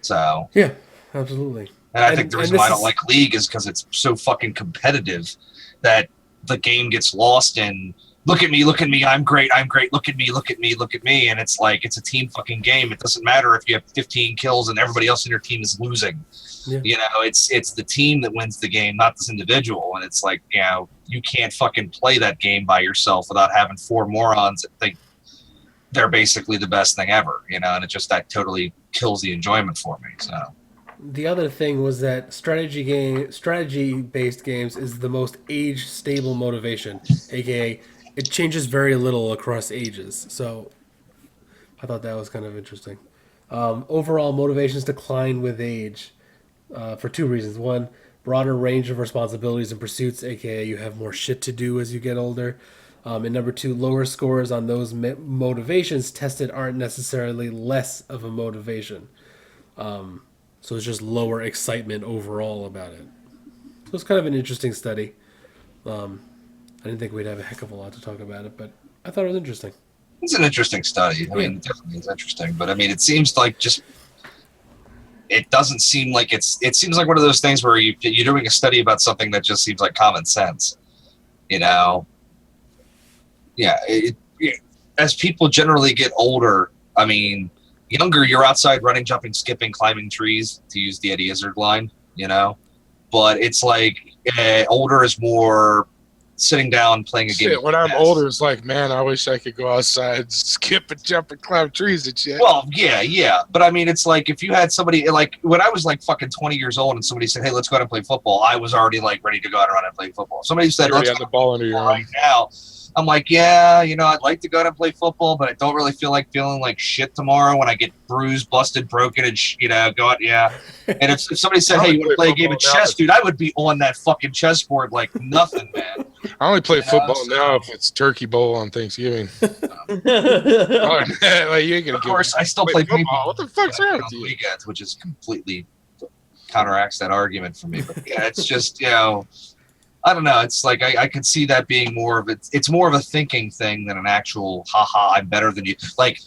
So yeah, absolutely. And I think the reason why I don't like League is because it's so fucking competitive that the game gets lost in look at me, I'm great, look at me, and it's like it's a team fucking game. It doesn't matter if you have 15 kills and everybody else in your team is losing. Yeah. It's the team that wins the game, not this individual. And it's like, you can't fucking play that game by yourself without having 4 morons that think they're basically the best thing ever, and that totally kills the enjoyment for me. So the other thing was that strategy-based games is the most age-stable motivation, aka it changes very little across ages. So I thought that was kind of interesting. Overall, motivations decline with age for 2 reasons. One, broader range of responsibilities and pursuits, aka you have more shit to do as you get older. And number 2, lower scores on those motivations tested aren't necessarily less of a motivation. So it's just lower excitement overall about it. So it's kind of an interesting study. I didn't think we'd have a heck of a lot to talk about it, but I thought it was interesting. It's an interesting study. I mean, it definitely is interesting, but I mean, it seems like it doesn't seem like it seems like one of those things where you're doing a study about something that just seems like common sense, Yeah. As people generally get older, I mean, younger, you're outside running, jumping, skipping, climbing trees, to use the Eddie Izzard line, but it's like older is more sitting down playing a game. When I'm older, it's like, man, I wish I could go outside, skip and jump and climb trees and shit. Well, yeah. But I mean, it's like if you had somebody, like when I was like fucking 20 years old and somebody said, hey, let's go out and play football, I was already like ready to go out and run and play football. Somebody said, let's go the ball under your arm right now. I'm like, yeah, I'd like to go out and play football, but I don't really feel like feeling like shit tomorrow when I get bruised, busted, broken, and go out, yeah. And if somebody said, hey, you want to play a game of chess, dude, I would be on that fucking chessboard like nothing, man. I only play football now if it's Turkey Bowl on Thanksgiving. Like, you ain't gonna of course, I still play football. What the fuck's wrong with you? Weekends, which is completely counteracts that argument for me. But yeah, it's just, I don't know. It's like I could see that being more of it's more of a thinking thing than an actual haha, I'm better than you. Like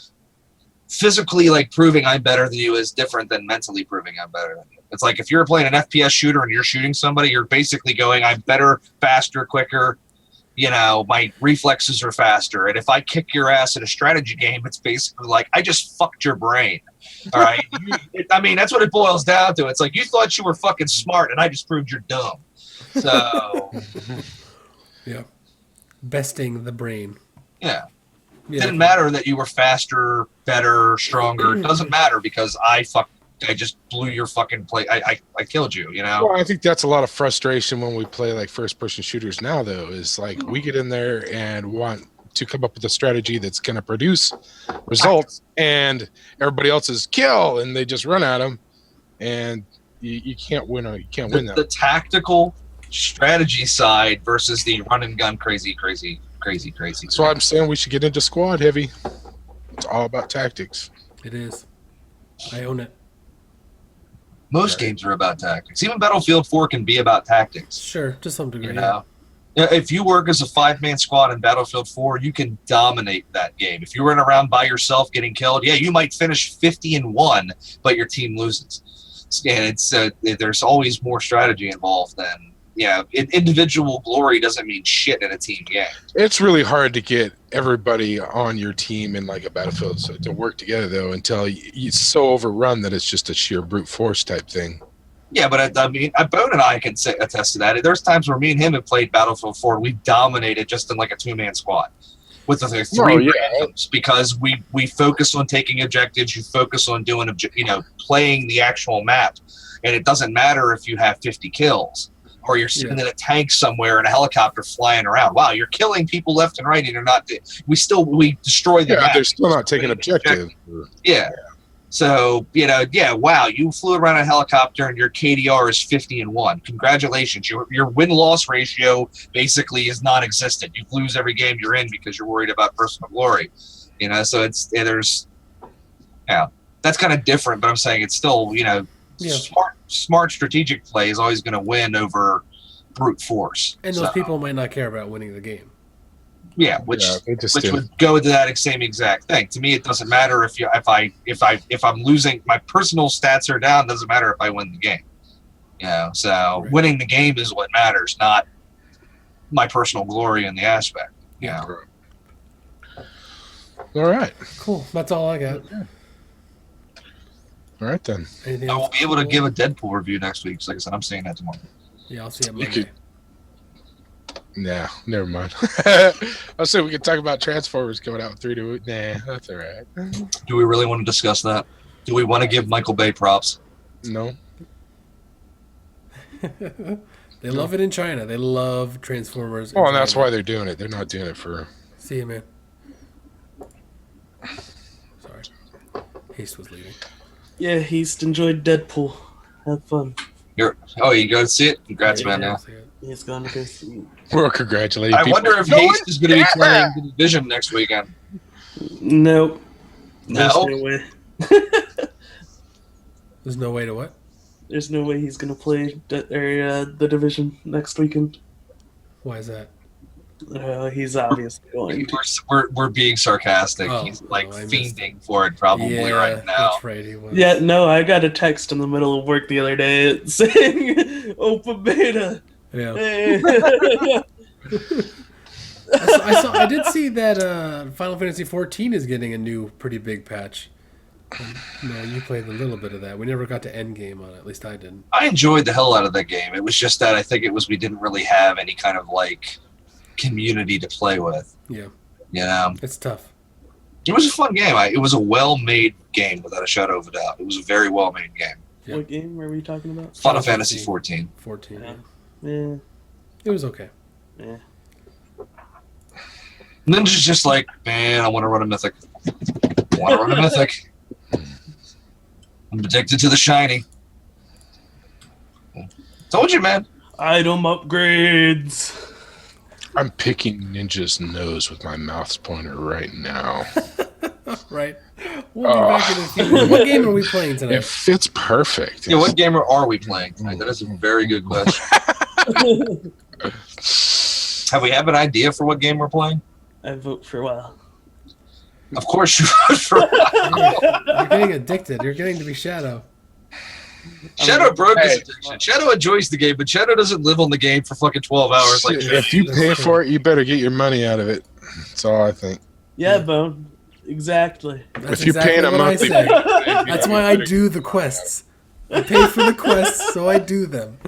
physically, like proving I'm better than you is different than mentally proving I'm better than you. It's like if you're playing an FPS shooter and you're shooting somebody, you're basically going, I'm better, faster, quicker. My reflexes are faster. And if I kick your ass in a strategy game, it's basically like I just fucked your brain. All right. I mean, that's what it boils down to. It's like you thought you were fucking smart and I just proved you're dumb. So, yeah, besting the brain. Yeah. It didn't matter that you were faster, better, stronger. It doesn't matter because I just blew your fucking play. I killed you, Well, I think that's a lot of frustration when we play like first person shooters now, though, is like we get in there and want to come up with a strategy that's going to produce results and everybody else is kill and they just run at them and you can't win. You can't win that. The tactical strategy side versus the run and gun crazy. That's why I'm saying we should get into squad heavy. It's all about tactics. It is. I own it. Most games are about tactics. Even Battlefield 4 can be about tactics. Sure, to some degree. If you work as a 5-man squad in Battlefield 4, you can dominate that game. If you run around by yourself getting killed, yeah, you might finish 50-1, but your team loses. And it's there's always more strategy involved than individual glory doesn't mean shit in a team game. It's really hard to get everybody on your team in like a Battlefield to work together though until it's so overrun that it's just a sheer brute force type thing. Yeah, but I mean, Bone and I can attest to that. There's times where me and him have played Battlefield 4. We dominated just in like a 2-man squad with the 3 randoms because we focus on taking objectives. You focus on doing playing the actual map, and it doesn't matter if you have 50 kills. Or you're sitting in a tank somewhere in a helicopter flying around. Wow, you're killing people left and right, and you're not. We destroy the map. They're still not taking objective. Yeah. So wow, you flew around a helicopter and your KDR is 50-1. Congratulations, your win-loss ratio basically is non-existent. You lose every game you're in because you're worried about personal glory. So that's kind of different. But I'm saying it's still smart strategic play is always going to win over brute force. And those people might not care about winning the game. Yeah, which would go to that same exact thing. To me, it doesn't matter if I'm losing, my personal stats are down. Doesn't matter if I win the game. So winning the game is what matters, not my personal glory in the aspect. All right, cool. That's all I got. All right then. Anything I will be able to give a Deadpool review next week. So like I said, I'm seeing that tomorrow. Yeah, I'll see it Monday. Nah, never mind. I'll say we could talk about Transformers coming out 3 to. Nah, that's all right. Do we really want to discuss that? Do we want to give Michael Bay props? No. They love it in China. They love Transformers. Oh, and that's why they're doing it. They're not doing it for. See you, man. Sorry. Haste was leaving. Yeah, Haste enjoyed Deadpool. Have fun. You go to see it? Congrats, man. Now. He's going to go see it. We're congratulating I people. wonder if Haste is going to be playing the Division next weekend. Nope. No? There's no way. There's no way to what? There's no way he's going to play the Division next weekend. Why is that? He's obviously going to. We're being sarcastic. He's fiending for it probably right now. That's right, he was. Yeah, no, I got a text in the middle of work the other day saying open beta. Yeah. Hey. I did see that Final Fantasy XIV is getting a new pretty big patch. No, you played a little bit of that. We never got to Endgame on it. At least I didn't. I enjoyed the hell out of that game. It was just that I think we didn't really have any kind of community to play with. Yeah. It's tough. It was a fun game. It was a well-made game without a shadow of a doubt. It was a very well-made game. Yeah. What game are we talking about? Final Fantasy XIV. 14. Yeah. It was okay. Yeah. Ninja's just like, man, I want to run a mythic. I'm addicted to the shiny. Told you, man. Item upgrades. I'm picking Ninja's nose with my mouse pointer right now. Right. We'll be back in a few minutes. What game are we playing tonight? It fits perfect. Yeah, what game are we playing tonight? That is a very good question. Have we an idea for what game we're playing? I vote for WoW. Of course you vote for WoW. You're getting addicted. You're getting to be Shadow. Shadow broke his addiction. Shadow enjoys the game, but Shadow doesn't live on the game for fucking 12 hours. If you pay for it, you better get your money out of it. That's all I think. Yeah, Bone. Exactly. That's if you're paying a monthly fee, that's why I do the quests. I pay for the quests, so I do them.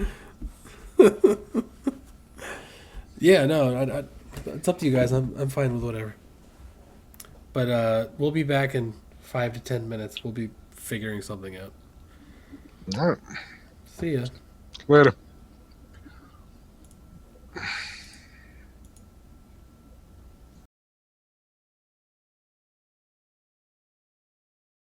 Yeah, no, it's up to you guys. I'm fine with whatever. But we'll be back in 5 to 10 minutes. We'll be figuring something out. All right. See ya. Later.